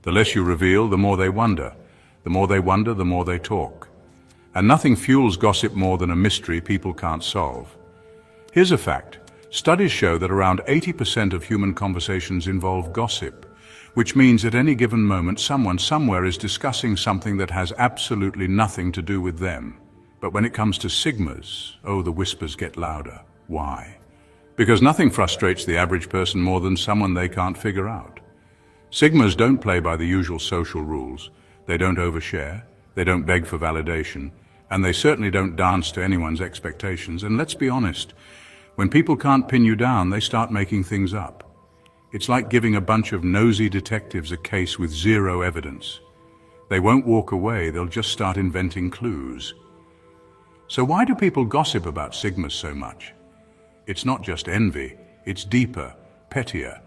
The less you reveal, the more they wonder. The more they wonder, the more they talk. And nothing fuels gossip more than a mystery people can't solve. Here's a fact. Studies show that around 80% of human conversations involve gossip, which means at any given moment someone somewhere is discussing something that has absolutely nothing to do with them. But when it comes to sigmas, oh, the whispers get louder. Why? Because nothing frustrates the average person more than someone they can't figure out. Sigmas don't play by the usual social rules. They don't overshare, they don't beg for validation, and they certainly don't dance to anyone's expectations. And let's be honest, when people can't pin you down, they start making things up. It's like giving a bunch of nosy detectives a case with zero evidence. They won't walk away, they'll just start inventing clues. So why do people gossip about sigmas so much? It's not just envy, it's deeper, pettier,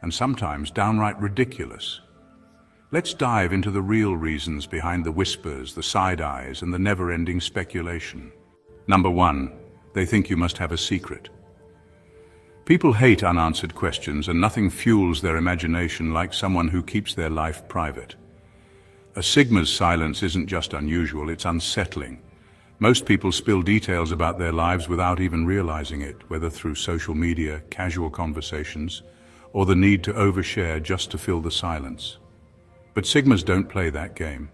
and sometimes downright ridiculous. Let's dive into the real reasons behind the whispers, the side eyes, and the never-ending speculation. Number 1, they think you must have a secret. People hate unanswered questions, and nothing fuels their imagination like someone who keeps their life private. A sigma's silence isn't just unusual, it's unsettling. Most people spill details about their lives without even realizing it, whether through social media, casual conversations, or the need to overshare just to fill the silence. But sigmas don't play that game.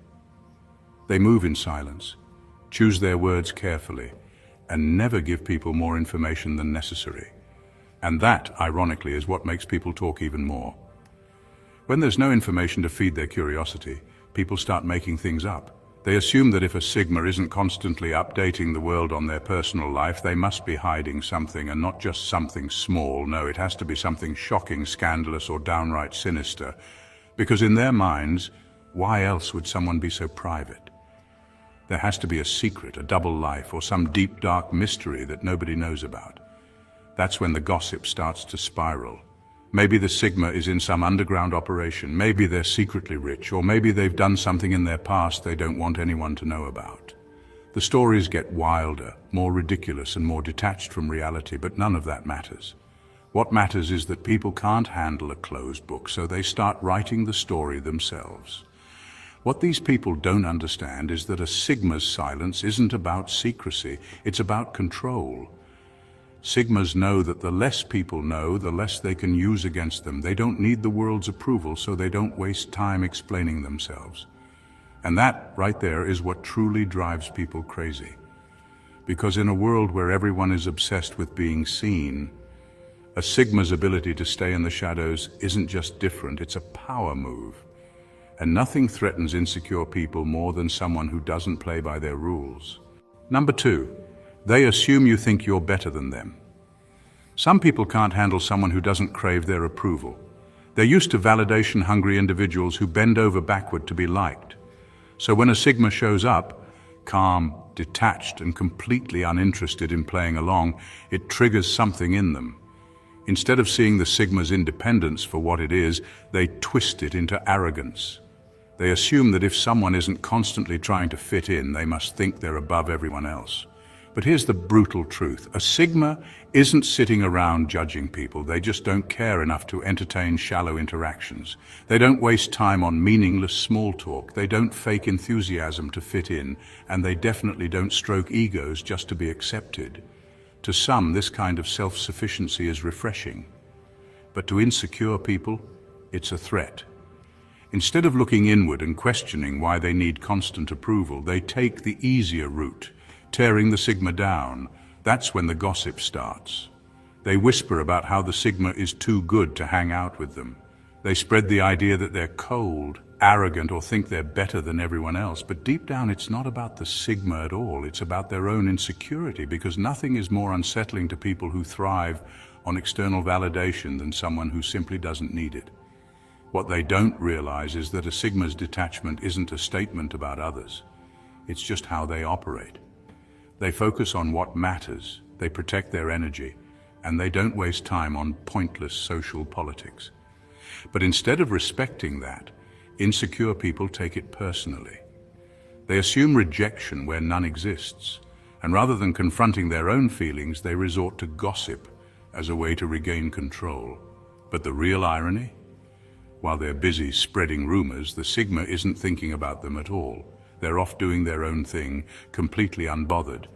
They move in silence, choose their words carefully, and never give people more information than necessary. And that, ironically, is what makes people talk even more. When there's no information to feed their curiosity, people start making things up. They assume that if a sigma isn't constantly updating the world on their personal life, they must be hiding something, and not just something small. No, it has to be something shocking, scandalous, or downright sinister. Because in their minds, why else would someone be so private? There has to be a secret, a double life, or some deep, dark mystery that nobody knows about. That's when the gossip starts to spiral. Maybe the sigma is in some underground operation, maybe they're secretly rich, or maybe they've done something in their past they don't want anyone to know about. The stories get wilder, more ridiculous, and more detached from reality, but none of that matters. What matters is that people can't handle a closed book, so they start writing the story themselves. What these people don't understand is that a sigma's silence isn't about secrecy, it's about control. Sigmas know that the less people know, the less they can use against them. They don't need the world's approval, so they don't waste time explaining themselves. And that, right there, is what truly drives people crazy. Because in a world where everyone is obsessed with being seen, a sigma's ability to stay in the shadows isn't just different, it's a power move. And nothing threatens insecure people more than someone who doesn't play by their rules. Number 2. They assume you think you're better than them. Some people can't handle someone who doesn't crave their approval. They're used to validation-hungry individuals who bend over backward to be liked. So when a sigma shows up, calm, detached, and completely uninterested in playing along, it triggers something in them. Instead of seeing the sigma's independence for what it is, they twist it into arrogance. They assume that if someone isn't constantly trying to fit in, they must think they're above everyone else. But here's the brutal truth. A sigma isn't sitting around judging people. They just don't care enough to entertain shallow interactions. They don't waste time on meaningless small talk. They don't fake enthusiasm to fit in, and they definitely don't stroke egos just to be accepted. To some, this kind of self-sufficiency is refreshing. But to insecure people, it's a threat. Instead of looking inward and questioning why they need constant approval, they take the easier route, tearing the sigma down. That's when the gossip starts. They whisper about how the sigma is too good to hang out with them. They spread the idea that they're cold, arrogant, or think they're better than everyone else. But deep down, it's not about the sigma at all. It's about their own insecurity, because nothing is more unsettling to people who thrive on external validation than someone who simply doesn't need it. What they don't realize is that a sigma's detachment isn't a statement about others. It's just how they operate. They focus on what matters, they protect their energy, and they don't waste time on pointless social politics. But instead of respecting that, insecure people take it personally. They assume rejection where none exists, and rather than confronting their own feelings, they resort to gossip as a way to regain control. But the real irony? While they're busy spreading rumors, the Sigma isn't thinking about them at all. They're off doing their own thing, completely unbothered,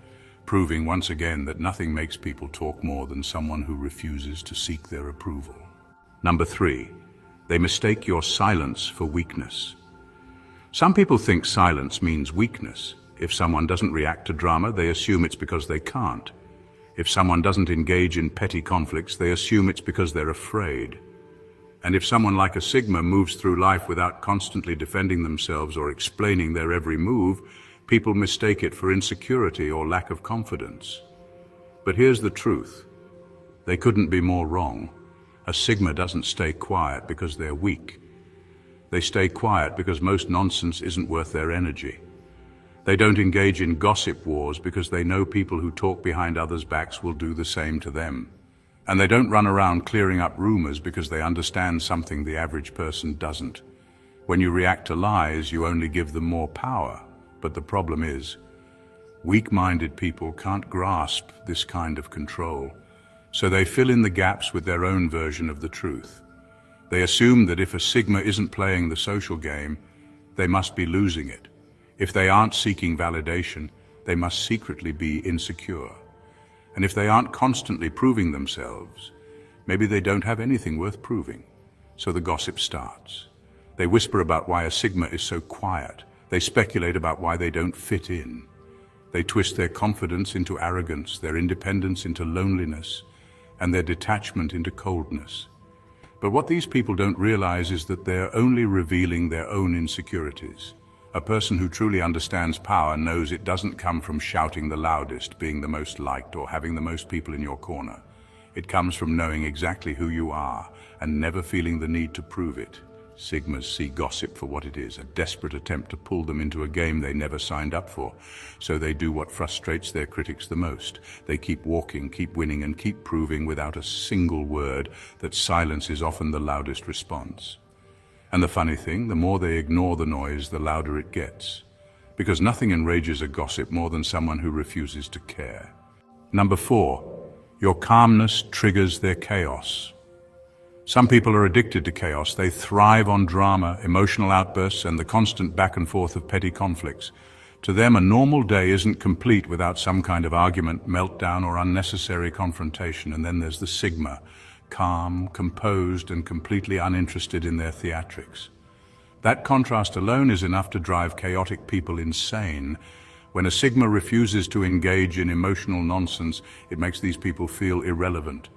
proving once again that nothing makes people talk more than someone who refuses to seek their approval. Number 3, they mistake your silence for weakness. Some people think silence means weakness. If someone doesn't react to drama, they assume it's because they can't. If someone doesn't engage in petty conflicts, they assume it's because they're afraid. And if someone like a Sigma moves through life without constantly defending themselves or explaining their every move, people mistake it for insecurity or lack of confidence. But here's the truth. They couldn't be more wrong. A Sigma doesn't stay quiet because they're weak. They stay quiet because most nonsense isn't worth their energy. They don't engage in gossip wars because they know people who talk behind others' backs will do the same to them. And they don't run around clearing up rumors because they understand something the average person doesn't. When you react to lies, you only give them more power. But the problem is, weak-minded people can't grasp this kind of control, so they fill in the gaps with their own version of the truth. They assume that if a Sigma isn't playing the social game, they must be losing it. If they aren't seeking validation, they must secretly be insecure. And if they aren't constantly proving themselves, maybe they don't have anything worth proving. So the gossip starts. They whisper about why a Sigma is so quiet. They speculate about why they don't fit in. They twist their confidence into arrogance, their independence into loneliness, and their detachment into coldness. But what these people don't realize is that they're only revealing their own insecurities. A person who truly understands power knows it doesn't come from shouting the loudest, being the most liked, or having the most people in your corner. It comes from knowing exactly who you are and never feeling the need to prove it. Sigmas see gossip for what it is, a desperate attempt to pull them into a game they never signed up for. So they do what frustrates their critics the most. They keep walking, keep winning, and keep proving without a single word that silence is often the loudest response. And the funny thing, the more they ignore the noise, the louder it gets. Because nothing enrages a gossip more than someone who refuses to care. Number 4, your calmness triggers their chaos. Some people are addicted to chaos. They thrive on drama, emotional outbursts, and the constant back and forth of petty conflicts. To them, a normal day isn't complete without some kind of argument, meltdown, or unnecessary confrontation. And then there's the Sigma, calm, composed, and completely uninterested in their theatrics. That contrast alone is enough to drive chaotic people insane. When a Sigma refuses to engage in emotional nonsense, it makes these people feel irrelevant.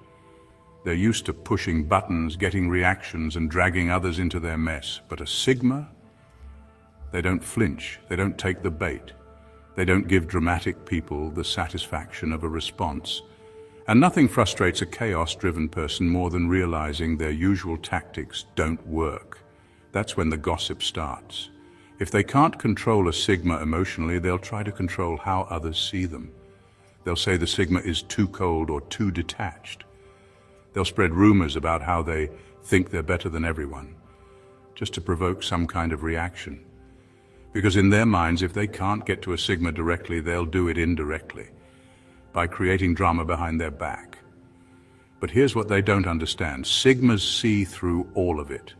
They're used to pushing buttons, getting reactions, and dragging others into their mess. But a Sigma, they don't flinch, they don't take the bait. They don't give dramatic people the satisfaction of a response. And nothing frustrates a chaos-driven person more than realizing their usual tactics don't work. That's when the gossip starts. If they can't control a Sigma emotionally, they'll try to control how others see them. They'll say the Sigma is too cold or too detached. They'll spread rumors about how they think they're better than everyone, just to provoke some kind of reaction. Because in their minds, if they can't get to a Sigma directly, they'll do it indirectly, by creating drama behind their back. But here's what they don't understand. Sigmas see through all of it.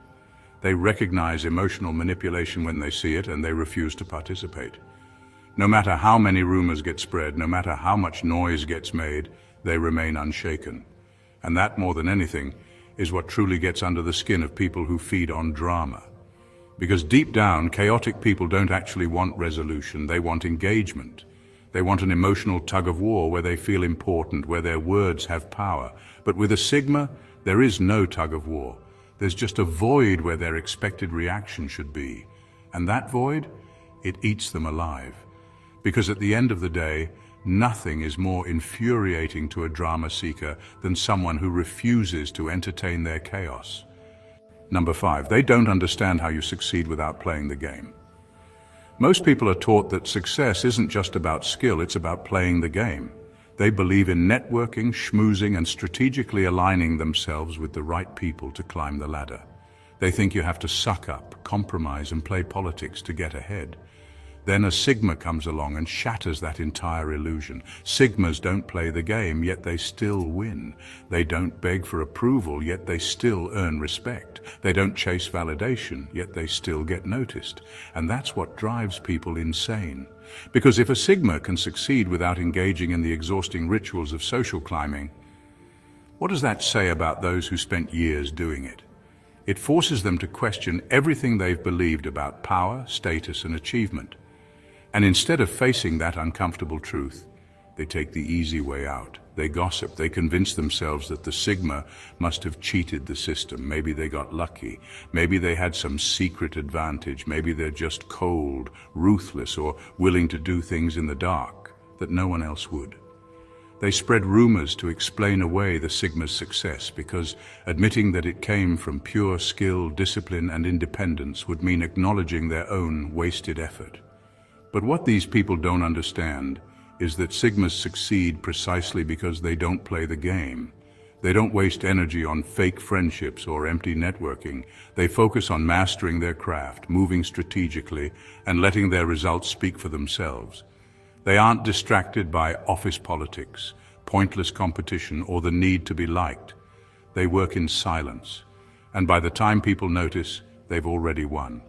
They recognize emotional manipulation when they see it, and they refuse to participate. No matter how many rumors get spread, no matter how much noise gets made, they remain unshaken. And that, more than anything, is what truly gets under the skin of people who feed on drama. Because deep down, chaotic people don't actually want resolution, they want engagement. They want an emotional tug-of-war where they feel important, where their words have power. But with a Sigma, there is no tug-of-war. There's just a void where their expected reaction should be. And that void, it eats them alive. Because at the end of the day, nothing is more infuriating to a drama seeker than someone who refuses to entertain their chaos. Number 5, they don't understand how you succeed without playing the game. Most people are taught that success isn't just about skill, it's about playing the game. They believe in networking, schmoozing, and strategically aligning themselves with the right people to climb the ladder. They think you have to suck up, compromise, and play politics to get ahead. Then a Sigma comes along and shatters that entire illusion. Sigmas don't play the game, yet they still win. They don't beg for approval, yet they still earn respect. They don't chase validation, yet they still get noticed. And that's what drives people insane. Because if a Sigma can succeed without engaging in the exhausting rituals of social climbing, what does that say about those who spent years doing it? It forces them to question everything they've believed about power, status, and achievement. And instead of facing that uncomfortable truth, they take the easy way out. They gossip. They convince themselves that the Sigma must have cheated the system. Maybe they got lucky. Maybe they had some secret advantage. Maybe they're just cold, ruthless, or willing to do things in the dark that no one else would. They spread rumors to explain away the Sigma's success because admitting that it came from pure skill, discipline, and independence would mean acknowledging their own wasted effort. But what these people don't understand is that Sigmas succeed precisely because they don't play the game. They don't waste energy on fake friendships or empty networking. They focus on mastering their craft, moving strategically, and letting their results speak for themselves. They aren't distracted by office politics, pointless competition, or the need to be liked. They work in silence, and by the time people notice, they've already won.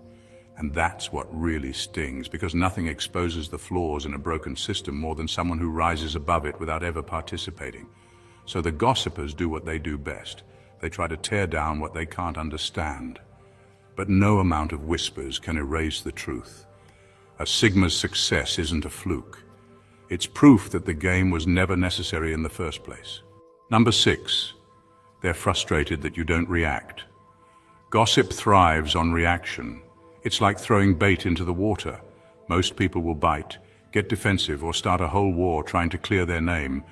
And that's what really stings, because nothing exposes the flaws in a broken system more than someone who rises above it without ever participating. So the gossipers do what they do best. They try to tear down what they can't understand. But no amount of whispers can erase the truth. A Sigma's success isn't a fluke. It's proof that the game was never necessary in the first place. Number 6, they're frustrated that you don't react. Gossip thrives on reaction. It's like throwing bait into the water. Most people will bite, get defensive, or start a whole war trying to clear their name.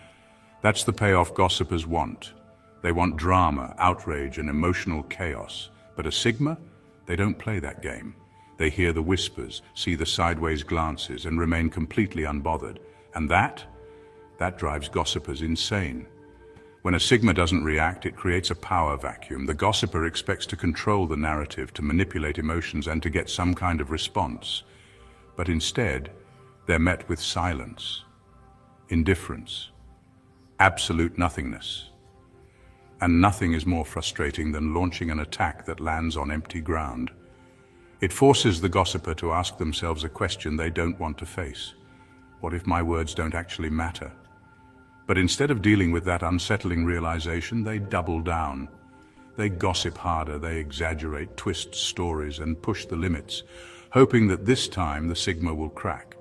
That's the payoff gossipers want. They want drama, outrage, and emotional chaos. But a Sigma, they don't play that game. They hear the whispers, see the sideways glances, and remain completely unbothered. And that drives gossipers insane. When a Sigma doesn't react, it creates a power vacuum. The gossiper expects to control the narrative, to manipulate emotions, and to get some kind of response. But instead, they're met with silence, indifference, absolute nothingness. And nothing is more frustrating than launching an attack that lands on empty ground. It forces the gossiper to ask themselves a question they don't want to face. What if my words don't actually matter? But instead of dealing with that unsettling realization, they double down. They gossip harder, they exaggerate, twist stories, and push the limits, hoping that this time the Sigma will crack.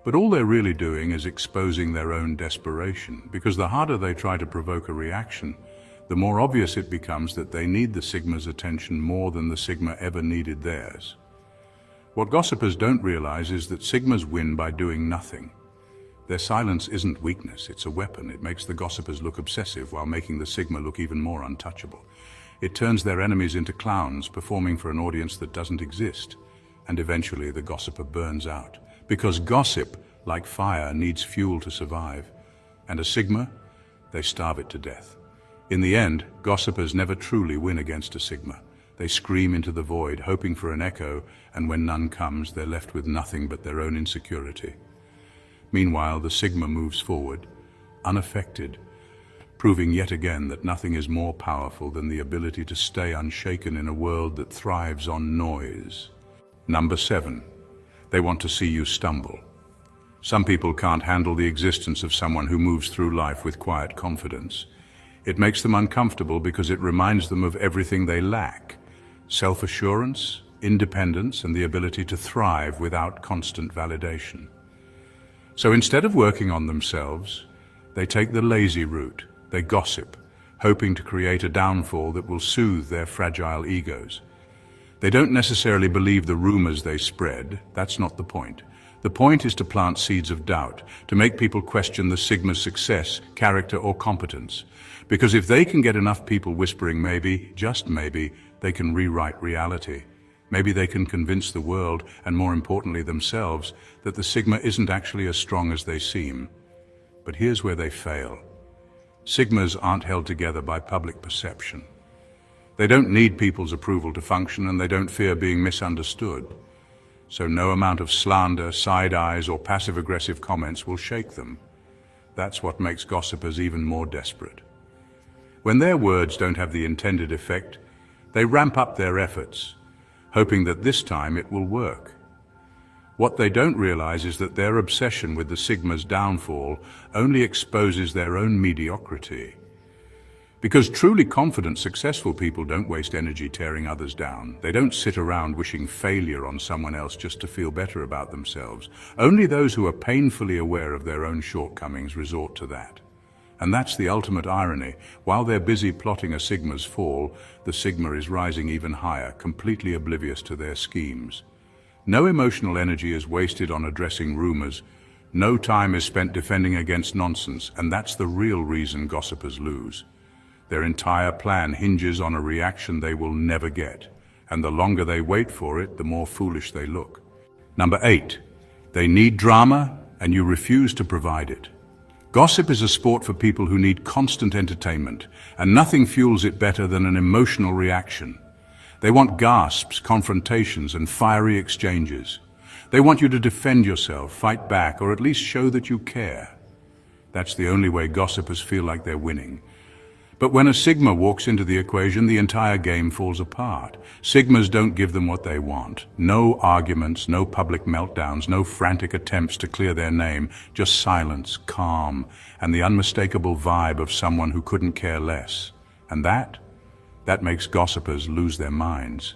But all they're really doing is exposing their own desperation, because the harder they try to provoke a reaction, the more obvious it becomes that they need the Sigma's attention more than the Sigma ever needed theirs. What gossipers don't realize is that Sigmas win by doing nothing. Their silence isn't weakness, it's a weapon. It makes the gossipers look obsessive while making the Sigma look even more untouchable. It turns their enemies into clowns, performing for an audience that doesn't exist. And eventually the gossiper burns out. Because gossip, like fire, needs fuel to survive. And a Sigma, they starve it to death. In the end, gossipers never truly win against a Sigma. They scream into the void, hoping for an echo, and when none comes, they're left with nothing but their own insecurity. Meanwhile, the Sigma moves forward, unaffected, proving yet again that nothing is more powerful than the ability to stay unshaken in a world that thrives on noise. Number 7, they want to see you stumble. Some people can't handle the existence of someone who moves through life with quiet confidence. It makes them uncomfortable because it reminds them of everything they lack: self-assurance, independence, and the ability to thrive without constant validation. So instead of working on themselves, they take the lazy route. They gossip, hoping to create a downfall that will soothe their fragile egos. They don't necessarily believe the rumors they spread. That's not the point. The point is to plant seeds of doubt, to make people question the Sigma's success, character, or competence. Because if they can get enough people whispering maybe, just maybe, they can rewrite reality. Maybe they can convince the world, and more importantly themselves, that the Sigma isn't actually as strong as they seem. But here's where they fail. Sigmas aren't held together by public perception. They don't need people's approval to function, and they don't fear being misunderstood. so no amount of slander, side eyes, or passive-aggressive comments will shake them. That's what makes gossipers even more desperate. When their words don't have the intended effect, they ramp up their efforts, hoping that this time it will work. What they don't realize is that their obsession with the Sigma's downfall only exposes their own mediocrity. Because truly confident, successful people don't waste energy tearing others down. They don't sit around wishing failure on someone else just to feel better about themselves. Only those who are painfully aware of their own shortcomings resort to that. And that's the ultimate irony. While they're busy plotting a Sigma's fall, the Sigma is rising even higher, completely oblivious to their schemes. No emotional energy is wasted on addressing rumors. No time is spent defending against nonsense, and that's the real reason gossipers lose. Their entire plan hinges on a reaction they will never get, and the longer they wait for it, the more foolish they look. Number 8, they need drama, and you refuse to provide it. Gossip is a sport for people who need constant entertainment, and nothing fuels it better than an emotional reaction. They want gasps, confrontations, and fiery exchanges. They want you to defend yourself, fight back, or at least show that you care. That's the only way gossipers feel like they're winning. But when a Sigma walks into the equation, the entire game falls apart. Sigmas don't give them what they want. No arguments, no public meltdowns, no frantic attempts to clear their name, just silence, calm, and the unmistakable vibe of someone who couldn't care less. And that makes gossipers lose their minds.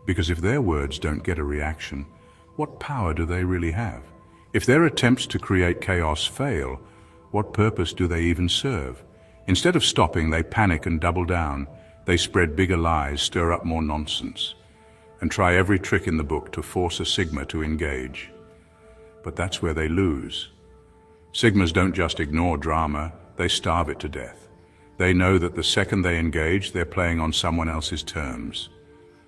Because if their words don't get a reaction, what power do they really have? If their attempts to create chaos fail, what purpose do they even serve? Instead of stopping, they panic and double down. They spread bigger lies, stir up more nonsense, and try every trick in the book to force a Sigma to engage. But that's where they lose. Sigmas don't just ignore drama, they starve it to death. They know that the second they engage, they're playing on someone else's terms.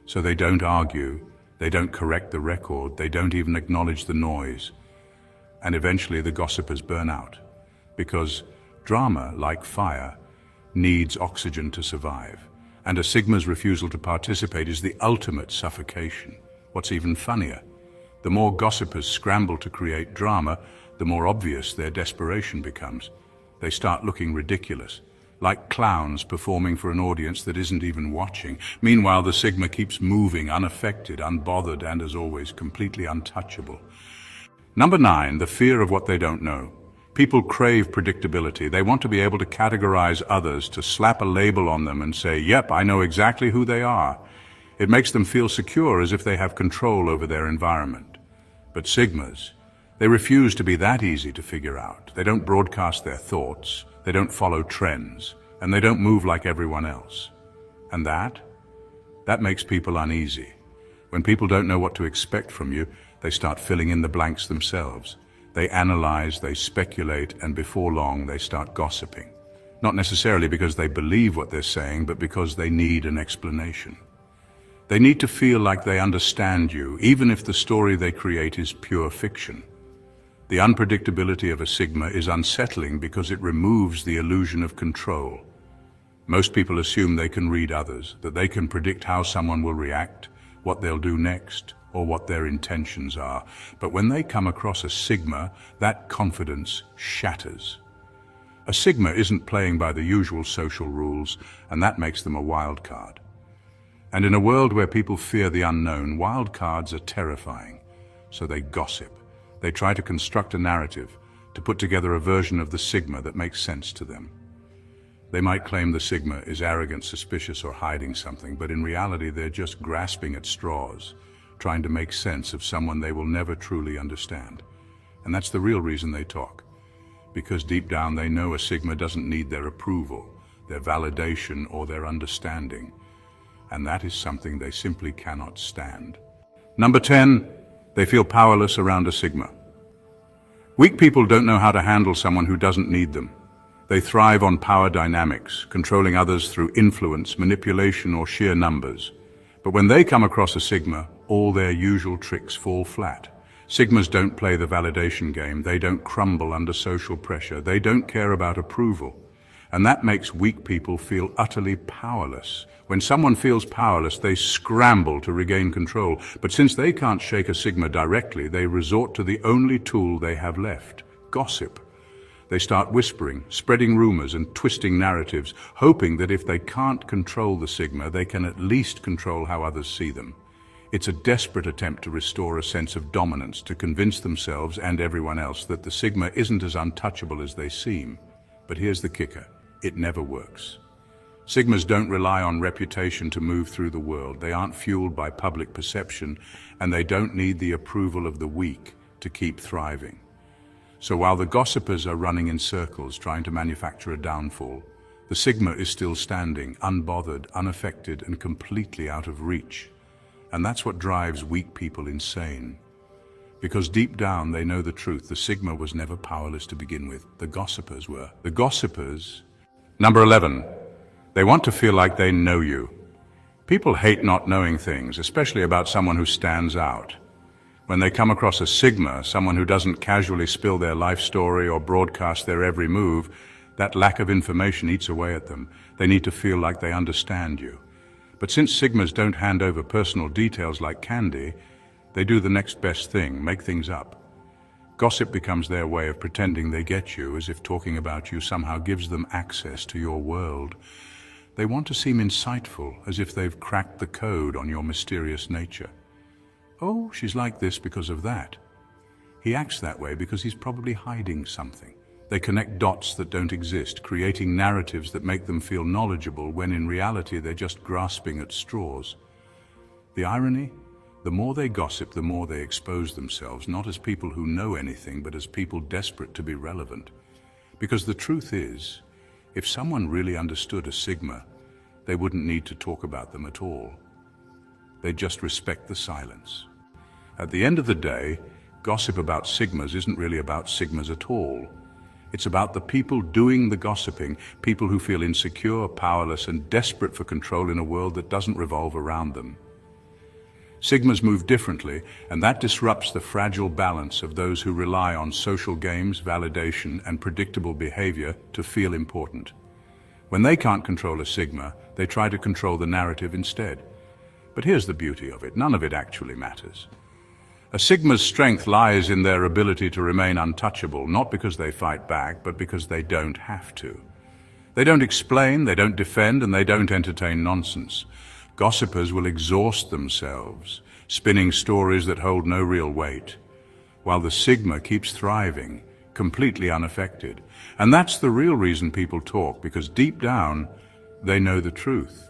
So they don't argue, they don't correct the record, they don't even acknowledge the noise. And eventually the gossipers burn out. Because drama, like fire, needs oxygen to survive. And a Sigma's refusal to participate is the ultimate suffocation. What's even funnier, the more gossipers scramble to create drama, the more obvious their desperation becomes. They start looking ridiculous, like clowns performing for an audience that isn't even watching. Meanwhile, the Sigma keeps moving, unaffected, unbothered, and as always, completely untouchable. Number 9, the fear of what they don't know. People crave predictability. They want to be able to categorize others, to slap a label on them and say, yep, I know exactly who they are. It makes them feel secure, as if they have control over their environment. But Sigmas, they refuse to be that easy to figure out. They don't broadcast their thoughts, they don't follow trends, and they don't move like everyone else. And that makes people uneasy. When people don't know what to expect from you, they start filling in the blanks themselves. They analyze, they speculate, and before long they start gossiping. Not necessarily because they believe what they're saying, but because they need an explanation. They need to feel like they understand you, even if the story they create is pure fiction. The unpredictability of a Sigma is unsettling because it removes the illusion of control. Most people assume they can read others, that they can predict how someone will react, what they'll do next, or what their intentions are. But when they come across a Sigma, that confidence shatters. A Sigma isn't playing by the usual social rules, and that makes them a wild card. And in a world where people fear the unknown, wild cards are terrifying. So they gossip. They try to construct a narrative, to put together a version of the Sigma that makes sense to them. They might claim the Sigma is arrogant, suspicious, or hiding something, but in reality they're just grasping at straws, trying to make sense of someone they will never truly understand. And that's the real reason they talk. Because deep down they know a Sigma doesn't need their approval, their validation, or their understanding. And that is something they simply cannot stand. Number 10, they feel powerless around a Sigma. Weak people don't know how to handle someone who doesn't need them. They thrive on power dynamics, controlling others through influence, manipulation, or sheer numbers. But when they come across a Sigma, all their usual tricks fall flat. Sigmas don't play the validation game. They don't crumble under social pressure. They don't care about approval. And that makes weak people feel utterly powerless. When someone feels powerless, they scramble to regain control. But since they can't shake a Sigma directly, they resort to the only tool they have left: gossip. They start whispering, spreading rumors and twisting narratives, hoping that if they can't control the Sigma, they can at least control how others see them. It's a desperate attempt to restore a sense of dominance, to convince themselves and everyone else that the Sigma isn't as untouchable as they seem. But here's the kicker: it never works. Sigmas don't rely on reputation to move through the world. They aren't fueled by public perception, and they don't need the approval of the weak to keep thriving. So while the gossipers are running in circles trying to manufacture a downfall, the Sigma is still standing, unbothered, unaffected, and completely out of reach. And that's what drives weak people insane. Because deep down they know the truth: the Sigma was never powerless to begin with. The gossipers were. The gossipers. Number 11. They want to feel like they know you. People hate not knowing things, especially about someone who stands out. When they come across a Sigma, someone who doesn't casually spill their life story or broadcast their every move, that lack of information eats away at them. They need to feel like they understand you. But since Sigmas don't hand over personal details like candy, they do the next best thing: make things up. Gossip becomes their way of pretending they get you, as if talking about you somehow gives them access to your world. They want to seem insightful, as if they've cracked the code on your mysterious nature. Oh, she's like this because of that. He acts that way because he's probably hiding something. They connect dots that don't exist, creating narratives that make them feel knowledgeable when in reality they're just grasping at straws. The irony? The more they gossip, the more they expose themselves, not as people who know anything, but as people desperate to be relevant. Because the truth is, if someone really understood a Sigma, they wouldn't need to talk about them at all. They'd just respect the silence. At the end of the day, gossip about Sigmas isn't really about Sigmas at all. It's about the people doing the gossiping, people who feel insecure, powerless, and desperate for control in a world that doesn't revolve around them. Sigmas move differently, and that disrupts the fragile balance of those who rely on social games, validation, and predictable behavior to feel important. When they can't control a Sigma, they try to control the narrative instead. But here's the beauty of it: none of it actually matters. A Sigma's strength lies in their ability to remain untouchable, not because they fight back, but because they don't have to. They don't explain, they don't defend, and they don't entertain nonsense. Gossipers will exhaust themselves, spinning stories that hold no real weight, while the Sigma keeps thriving, completely unaffected. And that's the real reason people talk, because deep down, they know the truth.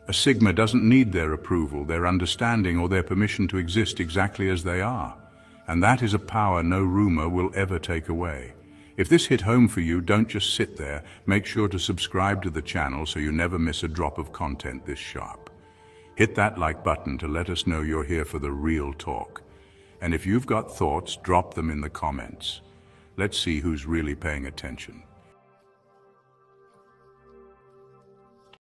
A Sigma doesn't need their approval, their understanding, or their permission to exist exactly as they are. And that is a power no rumor will ever take away. If this hit home for you, don't just sit there. Make sure to subscribe to the channel so you never miss a drop of content this sharp. Hit that like button to let us know you're here for the real talk. And if you've got thoughts, drop them in the comments. Let's see who's really paying attention.